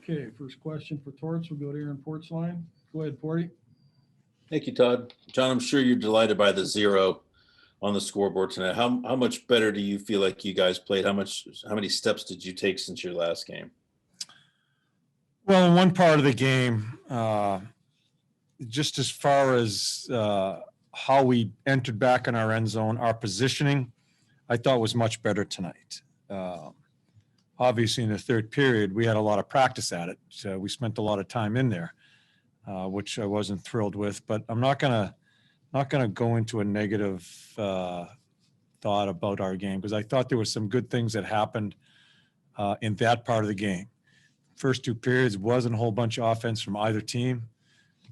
Okay, first question for Torts. We'll go to Aaron Portzline. Go ahead, Porty. Thank you, Todd. John, I'm sure you're delighted by the 0 on the scoreboard tonight. How much better do you feel like you guys played? How many steps did you take since your last game? Well, in one part of the game, just as far as how we entered back in our end zone, our positioning, I thought was much better tonight. Obviously, in the third period, we had a lot of practice at it. So we spent a lot of time in there, which I wasn't thrilled with. But I'm not gonna go into a negative thought about our game, because I thought there were some good things that happened in that part of the game. First two periods wasn't a whole bunch of offense from either team.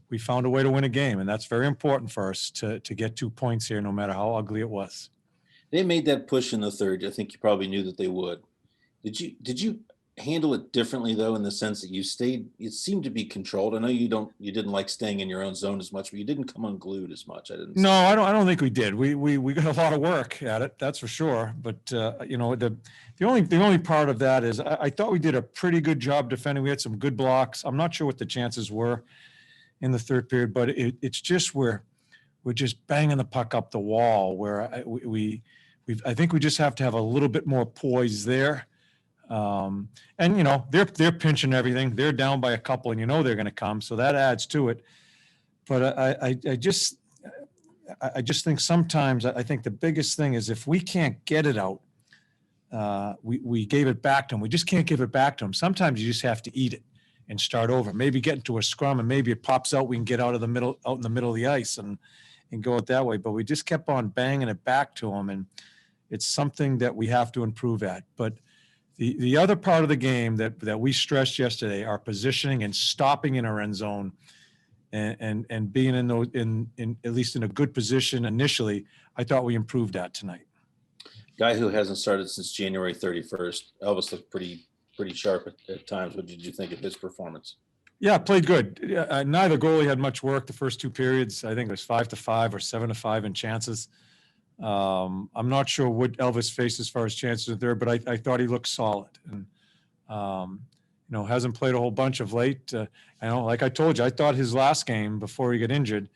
We found a way to win a game, and that's very important for us to get 2 points here, no matter how ugly it was. They made that push in the third. I think you probably knew that they would. Did you handle it differently, though, in the sense that it seemed to be controlled? I know you didn't like staying in your own zone as much, but you didn't come unglued as much. No, I don't think we did. We got a lot of work at it, that's for sure. But the only part of that is I thought we did a pretty good job defending. We had some good blocks. I'm not sure what the chances were in the third period, but it's just we're just banging the puck up the wall, where I think we just have to have a little bit more poise there. And they're pinching everything. They're down by a couple, and they're going to come, so that adds to it. But I just think sometimes I think the biggest thing is if we can't get it out, we gave it back to them. We just can't give it back to them. Sometimes you just have to eat it and start over. Maybe get into a scrum, and maybe it pops out. We can get out in the middle of the ice and go it that way. But we just kept on banging it back to them, and it's something that we have to improve at. But the other part of the game that we stressed yesterday, our positioning and stopping in our end zone, and being in at least in a good position initially, I thought we improved that tonight. Guy who hasn't started since January 31st, Elvis looked pretty sharp at times. What did you think of his performance? Yeah, played good. Neither goalie had much work the first two periods. I think it was 5-5 or 7-5 in chances. I'm not sure what Elvis faced as far as chances there, but I thought he looked solid, and hasn't played a whole bunch of late. Like I told you, I thought his last game before he got injured,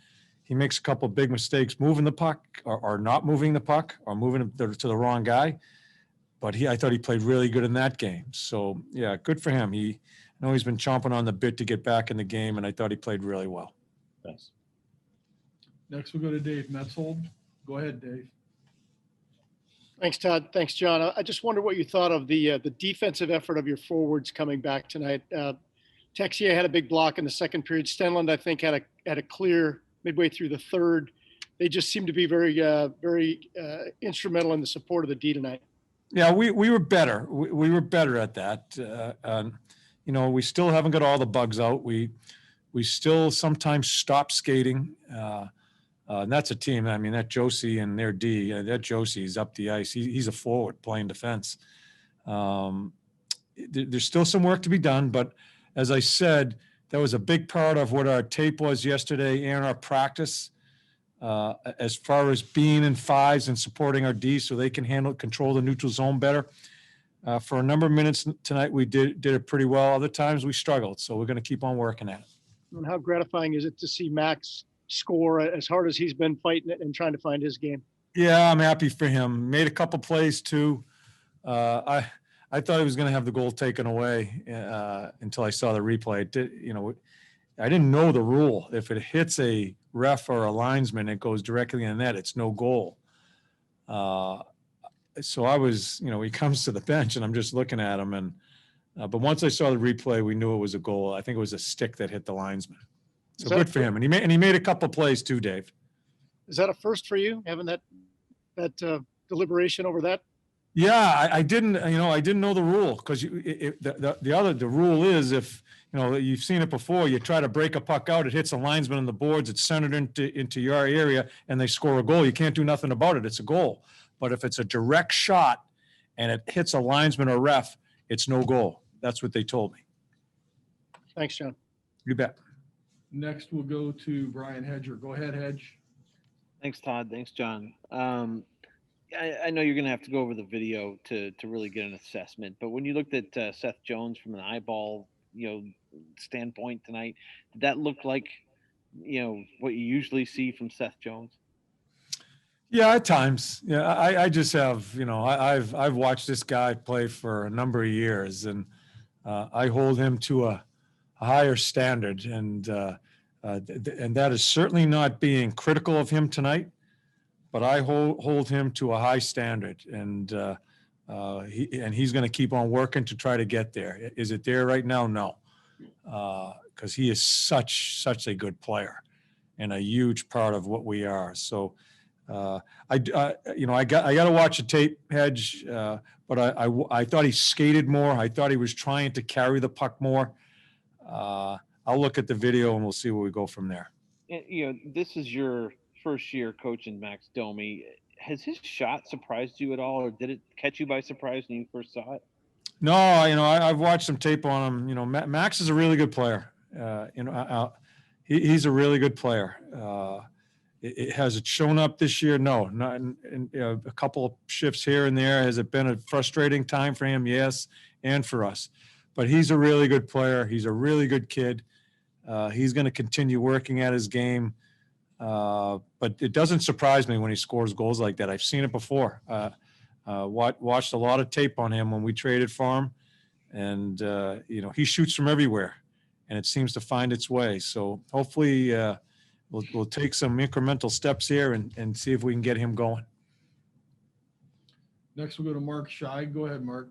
he makes a couple of big mistakes moving the puck or not moving the puck or moving it to the wrong guy. But I thought he played really good in that game. So yeah, good for him. I know he's been chomping on the bit to get back in the game, and I thought he played really well. Thanks. Next we'll go to Dave Metzold. Go ahead, Dave. Thanks, Todd. Thanks, John. I just wonder what you thought of the defensive effort of your forwards coming back tonight. Texier had a big block in the second period. Stenlund, I think, had a clear midway through the third. They just seemed to be very instrumental in the support of the D tonight. Yeah, we were better. We were better at that. We still haven't got all the bugs out. We still sometimes stop skating. And that's a team. I mean, that Josie and their D, that Josie's up the ice. He's a forward playing defense. There's still some work to be done, but as I said, that was a big part of what our tape was yesterday and our practice, as far as being in fives and supporting our D so they can control the neutral zone better. For a number of minutes tonight, we did it pretty well. Other times we struggled, so we're going to keep on working at it. And how gratifying is it to see Max score as hard as he's been fighting it and trying to find his game? Yeah, I'm happy for him. Made a couple plays too. I thought he was going to have the goal taken away until I saw the replay. I didn't know the rule. If it hits a ref or a linesman, it goes directly in the net. It's no goal. So I was, he comes to the bench and I'm just looking at him. And but once I saw the replay, we knew it was a goal. I think it was a stick that hit the linesman. So good for him. And he made a couple plays too, Dave. Is that a first for you, having that deliberation over that? Yeah, I didn't know the rule, because the rule is, if you've seen it before, you try to break a puck out, it hits a linesman on the boards, it's centered into your area, and they score a goal. You can't do nothing about it. It's a goal. But if it's a direct shot and it hits a linesman or ref, it's no goal. That's what they told me. Thanks, John. You bet. Next, we'll go to Brian Hedger. Go ahead, Hedge. Thanks, Todd. Thanks, John. I know you're going to have to go over the video to really get an assessment, but when you looked at Seth Jones from an eyeball standpoint tonight. Did that look like, what you usually see from Seth Jones? Yeah, at times. Yeah, I just have, I've watched this guy play for a number of years, and I hold him to a higher standard, and that is certainly not being critical of him tonight, but I hold him to a high standard, and he's going to keep on working to try to get there. Is it there right now? No, because he is such a good player and a huge part of what we are. So. I got to watch the tape, Hedge, but I thought he skated more. I thought he was trying to carry the puck more. I'll look at the video and we'll see where we go from there. This is your first year coaching Max Domi. Has his shot surprised you at all, or did it catch you by surprise when you first saw it? No, I've watched some tape on him. Max is a really good player. He's a really good player. Has it shown up this year? No, not in a couple of shifts here and there. Has it been a frustrating time for him? Yes, and for us. But he's a really good player. He's a really good kid. He's going to continue working at his game. But it doesn't surprise me when he scores goals like that. I've seen it before. Watched a lot of tape on him when we traded for him. And, he shoots from everywhere. And it seems to find its way. So hopefully we'll take some incremental steps here and see if we can get him going. Next, we'll go to Mark Scheig. Go ahead, Mark.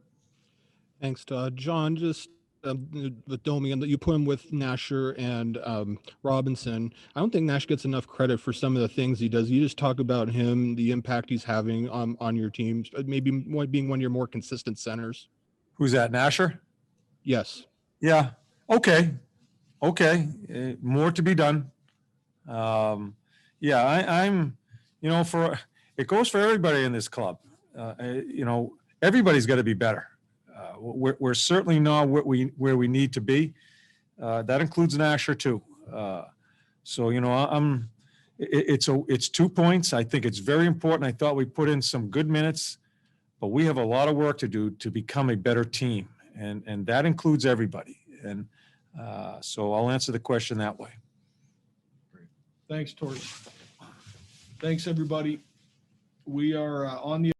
Thanks, Todd. John, just with Domi, and you put him with Nasher and Robinson. I don't think Nash gets enough credit for some of the things he does. You just talk about him, the impact he's having on your team, maybe being one of your more consistent centers. Who's that, Nasher? Yes. Yeah. Okay. More to be done. I'm, it goes for everybody in this club. Everybody's got to be better. We're certainly not where we need to be. That includes Nasher too. It's 2 points. I think it's very important. I thought we put in some good minutes, but we have a lot of work to do to become a better team. And that includes everybody. And so I'll answer the question that way. Thanks, Tort. Thanks, everybody. We are on the